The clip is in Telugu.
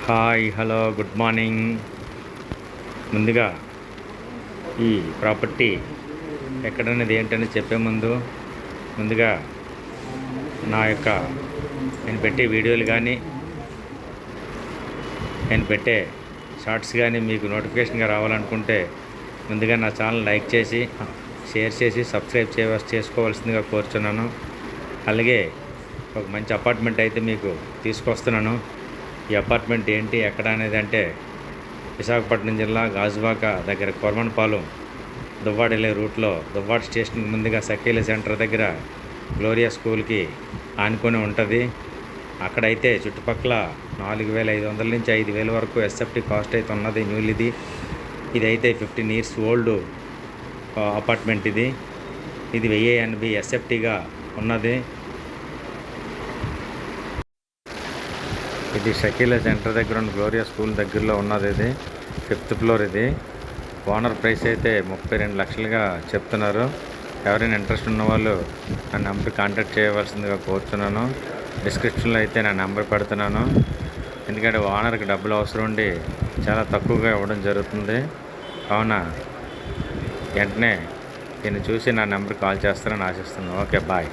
Hi hello good morning. ముందుగా ఈ ప్రాపర్టీ ఎక్కడనేది ఏంటని చెప్పే ముందుగా నా యొక్క నేను పెట్టే వీడియోలు కానీ నేను పెట్టే షార్ట్స్ కానీ మీకు నోటిఫికేషన్గా రావాలనుకుంటే ముందుగా నా ఛానల్ లైక్ చేసి షేర్ చేసి సబ్స్క్రైబ్ చేసుకోవాల్సిందిగా కోరుచున్నాను. అలాగే ఒక మంచి అపార్ట్మెంట్ అయితే మీకు తీసుకొస్తున్నాను. ఈ అపార్ట్మెంట్ ఏంటి ఎక్కడ అనేది అంటే విశాఖపట్నం జిల్లా గాజువాక దగ్గర కొర్మన్పాలెం దువ్వాడ వెళ్ళే రూట్లో దువ్వాడ స్టేషన్కి ముందుగా సఖీల సెంటర్ దగ్గర గ్లోరియా స్కూల్కి ఆనుకొని ఉంటుంది. అక్కడైతే చుట్టుపక్కల 4,500 నుంచి 5,000 వరకు ఎస్ఎఫ్టీ కాస్ట్ అయితే ఉన్నది. న్యూలిది ఇదైతే 15 years ఓల్డ్ అపార్ట్మెంట్. ఇది 1080 ఎస్ఎఫ్టీగా ఉన్నది. ఇది షకీలా సెంటర్ దగ్గర ఉన్న గ్లోరియా స్కూల్ దగ్గరలో ఉన్నది. ఇది 5th floor. ఇది ఓనర్ ప్రైస్ అయితే 32 లక్షలుగా చెప్తున్నారు. ఎవరైనా ఇంట్రెస్ట్ ఉన్న వాళ్ళు నా నెంబర్ కాంటాక్ట్ చేయవలసిందిగా కోరుతున్నాను. డిస్క్రిప్షన్లో అయితే నా నెంబర్ పెడుతున్నాను. ఎందుకంటే ఓనర్కి డబ్బులు అవసరం ఉండి చాలా తక్కువగా ఇవ్వడం జరుగుతుంది. కావున వెంటనే దీన్ని చూసి నా నెంబర్ కాల్ చేస్తారని ఆశిస్తున్నాను. Okay, bye.